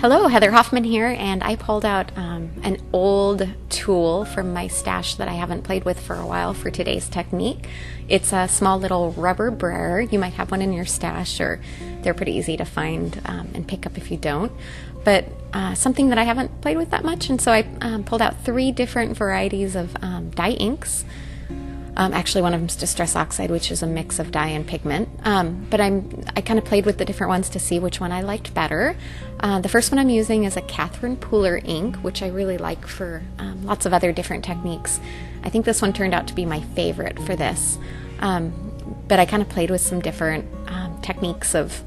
Hello, Heather Hoffman here, and I pulled out an old tool from my stash that I haven't played with for a while for today's technique. It's a small little rubber brayer. You might have one in your stash, or they're pretty easy to find and pick up if you don't. But something that I haven't played with that much, and so I pulled out 3 different varieties of dye inks. Actually, one of them is Distress Oxide, which is a mix of dye and pigment. But I kind of played with the different ones to see which one I liked better. The first one I'm using is a Catherine Pooler ink, which I really like for lots of other different techniques. I think this one turned out to be my favorite for this. But I kind of played with some different techniques of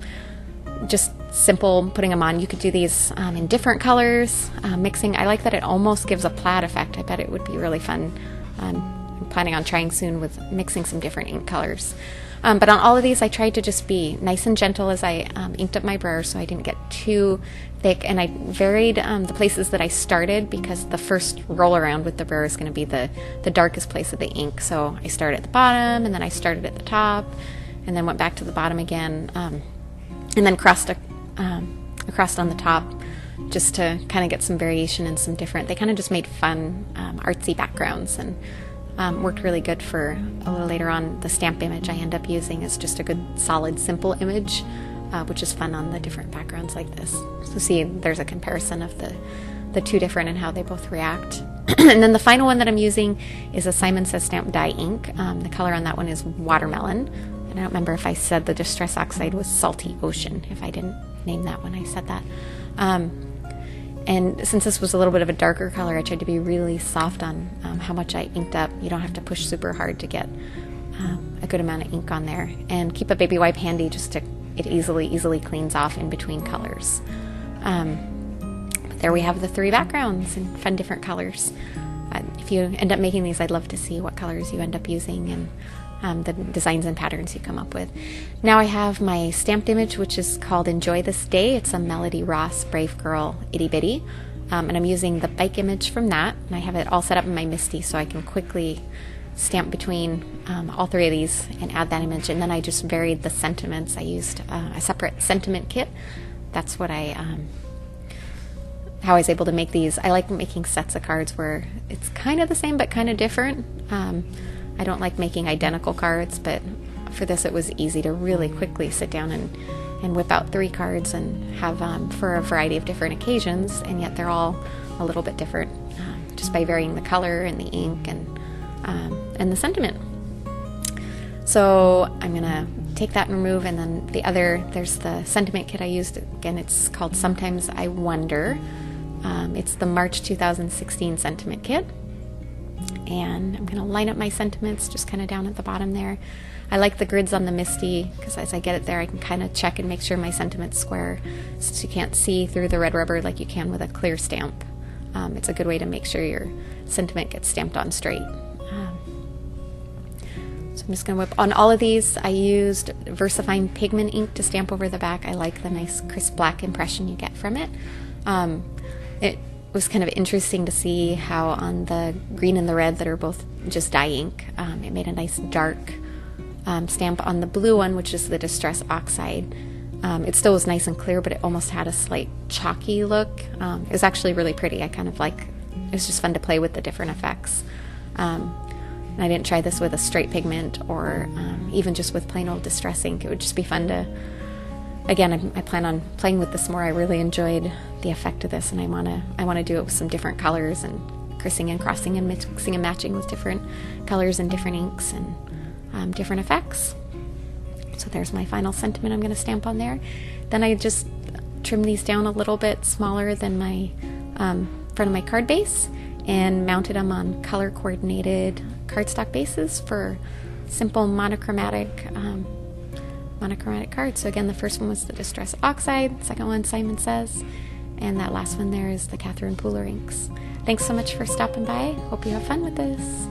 just simple putting them on. You could do these in different colors, mixing. I like that it almost gives a plaid effect. I bet it would be really fun. I'm planning on trying soon with mixing some different ink colors. But on all of these, I tried to just be nice and gentle as I inked up my brayer so I didn't get too thick, and I varied the places that I started because the first roll around with the brayer is going to be the darkest place of the ink. So I started at the bottom, and then I started at the top, and then went back to the bottom again, and then crossed on the top just to kind of get some variation and some different. They kind of just made fun artsy backgrounds, and worked really good for a little later on. The stamp image I end up using is just a good solid simple image, which is fun on the different backgrounds like this. So see, there's a comparison of the 2 different and how they both react. And then the final one that I'm using is a Simon Says Stamp dye ink. The color on that one is Watermelon, and I don't remember if I said the Distress Oxide was Salty Ocean. If I didn't name that when I said that. And since this was a little bit of a darker color, I tried to be really soft on how much I inked up. You don't have to push super hard to get a good amount of ink on there. And keep a baby wipe handy just to, it easily cleans off in between colors. But there we have the 3 backgrounds in fun different colors. If you end up making these, I'd love to see what colors you end up using and the designs and patterns you come up with. Now I have my stamped image, which is called Enjoy This Day. It's a Melody Ross Brave Girl Itty Bitty, and I'm using the bike image from that, and I have it all set up in my MISTI so I can quickly stamp between all 3 of these and add that image. And then I just varied the sentiments. I used a separate sentiment kit. That's what how I was able to make these. I like making sets of cards where it's kind of the same but kind of different. I don't like making identical cards, but for this it was easy to really quickly sit down and whip out 3 cards and have for a variety of different occasions, and yet they're all a little bit different just by varying the color and the ink and the sentiment. So I'm gonna take that and remove, and then there's the sentiment kit I used. Again, it's called Sometimes I Wonder. It's the March 2016 sentiment kit. And I'm going to line up my sentiments just kind of down at the bottom there. I like the grids on the MISTI because as I get it there, I can kind of check and make sure my sentiment's square, since you can't see through the red rubber like you can with a clear stamp. It's a good way to make sure your sentiment gets stamped on straight. So I'm just going to whip on all of these. I used VersaFine pigment ink to stamp over the back. I like the nice crisp black impression you get from it. It was kind of interesting to see how on the green and the red that are both just dye ink, it made a nice dark stamp. On the blue one, which is the Distress Oxide, it still was nice and clear, but it almost had a slight chalky look. It was actually really pretty. It was just fun to play with the different effects. And I didn't try this with a straight pigment or even just with plain old Distress ink. It would just be fun to, again, I plan on playing with this more. I really enjoyed the effect of this, and I want to do it with some different colors and crissing and crossing and mixing and matching with different colors and different inks and different effects. So there's my final sentiment I'm going to stamp on there. Then I just trim these down a little bit smaller than my front of my card base and mounted them on color coordinated cardstock bases for simple monochromatic cards. So again, the first one was the Distress Oxide, second one Simon Says, and that last one there is the Catherine Pooler inks. Thanks so much for stopping by. Hope you have fun with this.